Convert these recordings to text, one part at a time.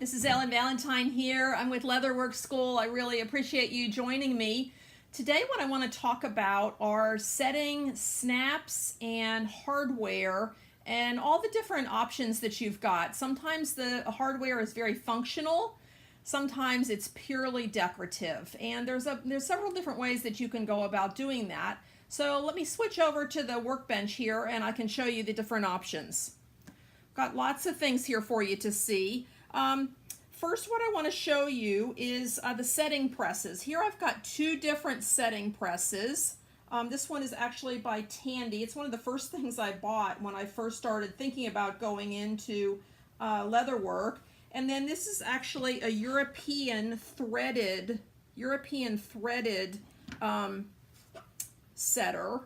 This is Ellen Valentine here. I'm with Leatherwork School. I really appreciate you joining me. Today what I want to talk about are setting snaps and hardware and all the different options that you've got. Sometimes the hardware is very functional. Sometimes it's purely decorative. And there's several different ways that you can go about doing that. So let me switch over to the workbench here and I can show you the different options. Got lots of things here for you to see. First, what I want to show you is the setting presses. Here I've got two different setting presses. This one is actually by Tandy. It's one of the first things I bought when I first started thinking about going into leatherwork. And then this is actually a European threaded setter,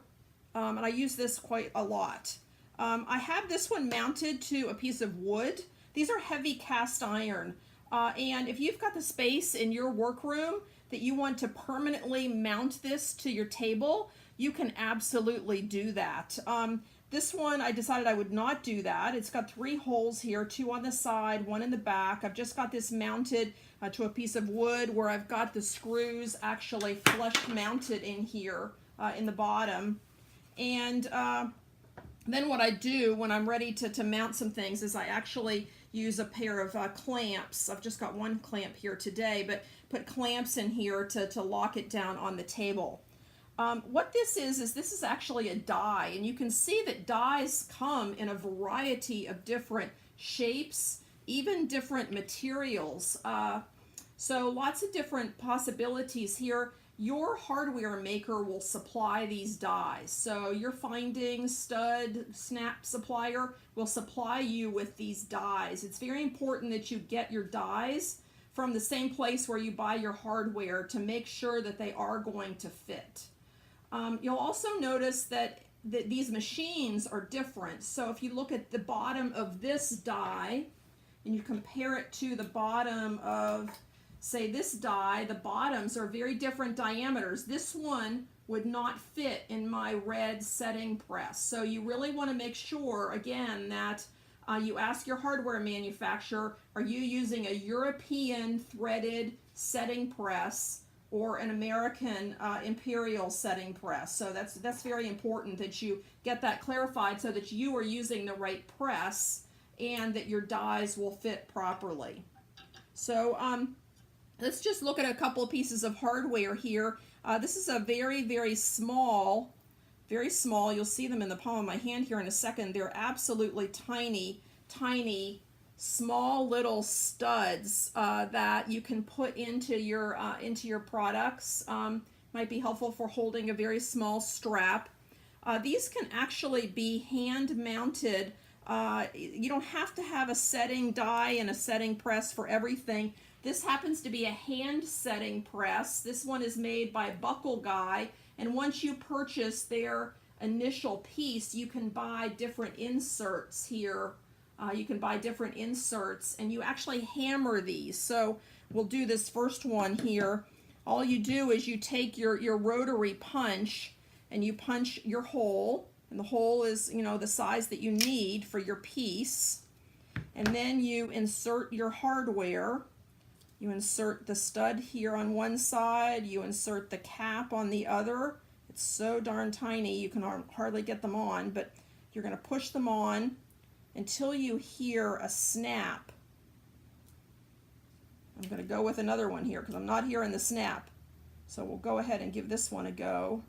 and I use this quite a lot. I have this one mounted to a piece of wood. These are heavy cast iron, and if you've got the space in your workroom that you want to permanently mount this to your table, you can absolutely do that. This one, I decided I would not do that. It's got 3 holes here, 2 on the side, 1 in the back. I've just got this mounted to a piece of wood where I've got the screws actually flush mounted in here in the bottom. And then what I do when I'm ready to mount some things is I actually use a pair of clamps. I've just got 1 clamp here today, but put clamps in here to lock it down on the table. What this is this is actually a die, and you can see that dies come in a variety of different shapes, even different materials. So lots of different possibilities here. Your hardware maker will supply these dies. So your finding stud snap supplier will supply you with these dies. It's very important that you get your dies from the same place where you buy your hardware to make sure that they are going to fit. You'll also notice that these machines are different. So if you look at the bottom of this die and you compare it to the bottom of, say, this die, the bottoms are very different diameters. This one would not fit in my red setting press. So you really want to make sure, again, that you ask your hardware manufacturer, are you using a European threaded setting press or an American imperial setting press? So that's very important that you get that clarified so that you are using the right press and that your dies will fit properly. So let's just look at a couple of pieces of hardware here. This is a very, very small. You'll see them in the palm of my hand here in a second. They're absolutely tiny, tiny, small little studs that you can put into your products. Might be helpful for holding a very small strap. These can actually be hand mounted. You don't have to have a setting die and a setting press for everything. This happens to be a hand setting press. This one is made by Buckle Guy, and once you purchase their initial piece, you can buy different inserts here. You can buy different inserts, and you actually hammer these. So we'll do this first one here. All you do is you take your rotary punch, and you punch your hole, and the hole is, you know, the size that you need for your piece. And then you insert your hardware. You insert the stud here on one side, you insert the cap on the other. It's so darn tiny you can hardly get them on, but you're going to push them on until you hear a snap. I'm going to go with another one here because I'm not hearing the snap. So we'll go ahead and give this one a go.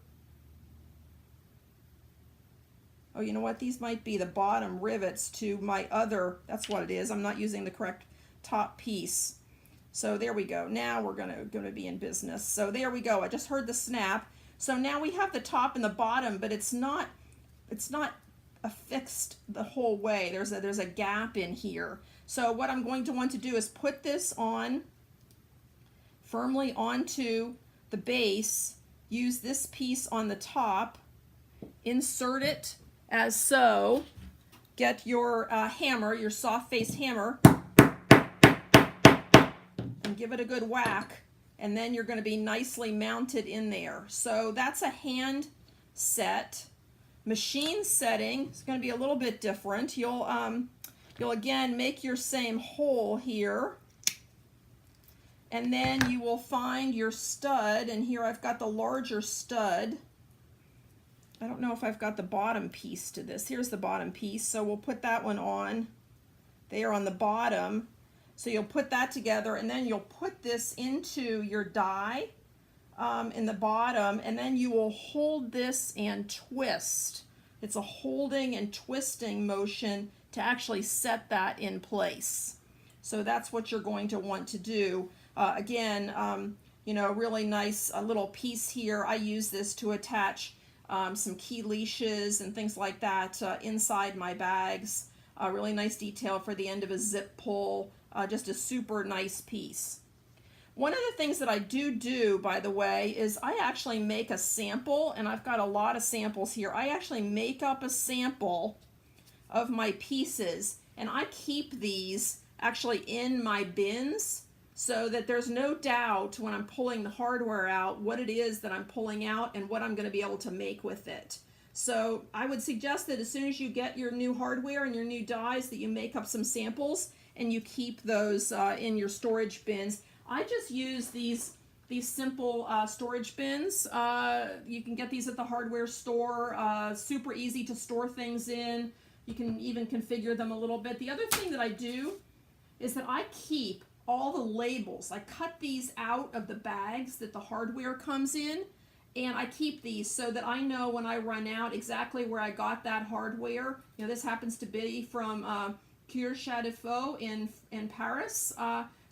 Oh, you know what? These might be the bottom rivets to my other, that's what it is. I'm not using the correct top piece. So there we go. Now we're going to be in business. So there we go. I just heard the snap. So now we have the top and the bottom, but it's not affixed the whole way. There's a gap in here. So what I'm going to want to do is put this on firmly onto the base. Use this piece on the top. Insert it as so. Get your hammer, your soft face hammer, and give it a good whack, and then you're going to be nicely mounted in there. So that's a hand set. Machine setting is going to be a little bit different. You'll again make your same hole here, And then you will find your stud, and here I've got the larger stud. I don't know if I've got the bottom piece to this. Here's the bottom piece, so we'll put that one on there on the bottom. So you'll put that together, and then you'll put this into your die in the bottom, and then you will hold this and twist. It's a holding and twisting motion to actually set that in place. So that's what you're going to want to do. Again, you know, really nice little piece here. I use this to attach some key leashes and things like that inside my bags. Really nice detail for the end of a zip pull. Just a super nice piece. One of the things that I do, by the way, is I actually make a sample, and I've got a lot of samples here. I actually make up a sample of my pieces, and I keep these actually in my bins so that there's no doubt when I'm pulling the hardware out what it is that I'm pulling out and what I'm going to be able to make with it. So I would suggest that as soon as you get your new hardware and your new dies, that you make up some samples and you keep those in your storage bins. I just use these simple storage bins. You can get these at the hardware store. Super easy to store things in. You can even configure them a little bit. The other thing that I do is that I keep all the labels. I cut these out of the bags that the hardware comes in, and I keep these so that I know when I run out exactly where I got that hardware. You know, this happens to be from Cure Chadefaux in Paris.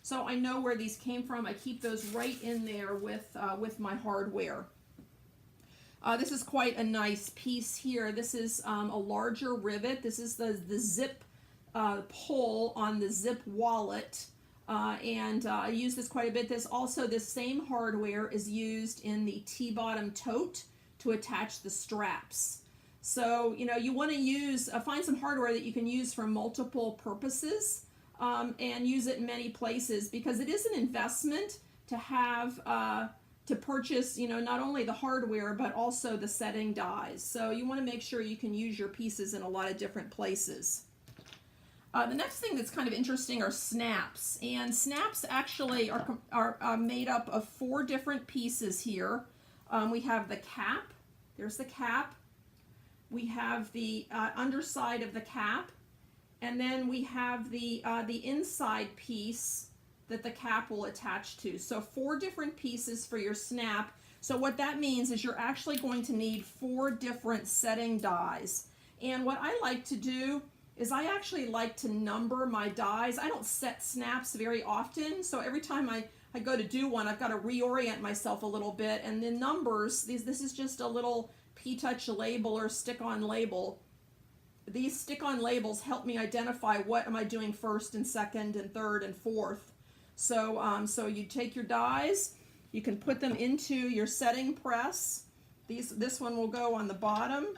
So I know where these came from. I keep those right in there with my hardware. This is quite a nice piece here. This is a larger rivet. This is the zip pull on the zip wallet. And I use this quite a bit. This same hardware is used in the T-bottom tote to attach the straps. So, you know, you want to use, find some hardware that you can use for multiple purposes and use it in many places, because it is an investment to have, to purchase, you know, not only the hardware, but also the setting dies. So you want to make sure you can use your pieces in a lot of different places. The next thing that's kind of interesting are snaps, and snaps actually are made up of 4 different pieces here. We have the cap. There's the cap. We have the underside of the cap, and then we have the inside piece that the cap will attach to. So 4 different pieces for your snap. So what that means is you're actually going to need 4 different setting dies. And what I like to do is I actually like to number my dies. I don't set snaps very often, so every time I go to do one, I've got to reorient myself a little bit. And the numbers, this is just a little P-Touch label or stick-on label. These stick-on labels help me identify what am I doing first and second and third and fourth. So, so you take your dies, you can put them into your setting press. This one will go on the bottom.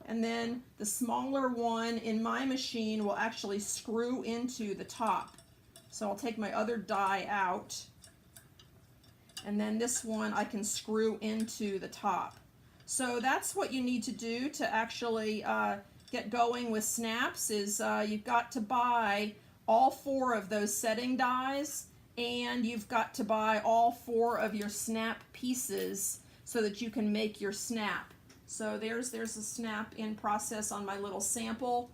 And then the smaller one in my machine will actually screw into the top. So I'll take my other die out, and then this one I can screw into the top. So that's what you need to do to actually get going with snaps. Is you've got to buy all 4 of those setting dies, and you've got to buy all 4 of your snap pieces so that you can make your snap. So there's a snap in process on my little sample.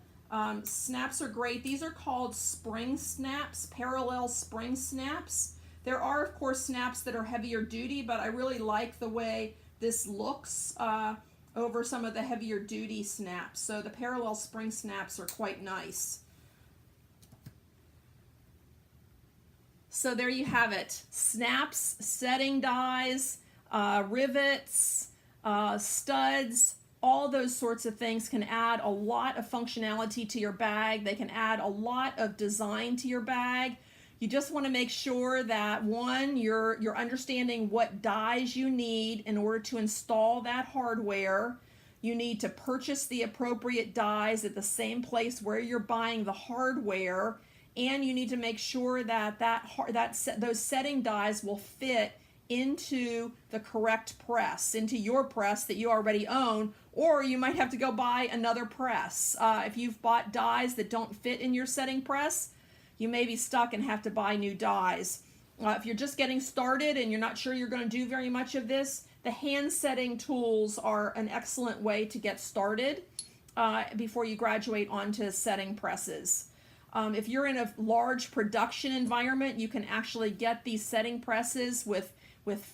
Snaps are great. These are called spring snaps, parallel spring snaps. There are, of course, snaps that are heavier duty, but I really like the way this looks over some of the heavier duty snaps. So the parallel spring snaps are quite nice. So there you have it. Snaps, setting dies, rivets, studs, all those sorts of things can add a lot of functionality to your bag. They can add a lot of design to your bag. You just want to make sure that, one, you're understanding what dies you need in order to install that hardware. You need to purchase the appropriate dies at the same place where you're buying the hardware, and you need to make sure that those setting dies will fit into the correct press, into your press that you already own, or you might have to go buy another press. If you've bought dies that don't fit in your setting press, you may be stuck and have to buy new dies. If you're just getting started and you're not sure you're going to do very much of this, the hand setting tools are an excellent way to get started before you graduate onto setting presses. If you're in a large production environment, you can actually get these setting presses with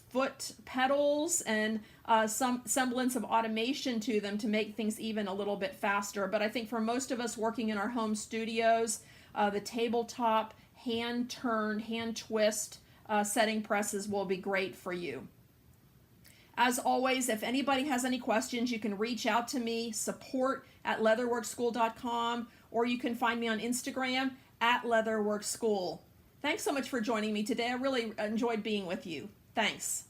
foot pedals and some semblance of automation to them to make things even a little bit faster. But I think for most of us working in our home studios, the tabletop, hand turn, hand twist setting presses will be great for you. As always, if anybody has any questions, you can reach out to me, support@leatherworkschool.com, or you can find me on Instagram @leatherworkschool. Thanks so much for joining me today. I really enjoyed being with you. Thanks.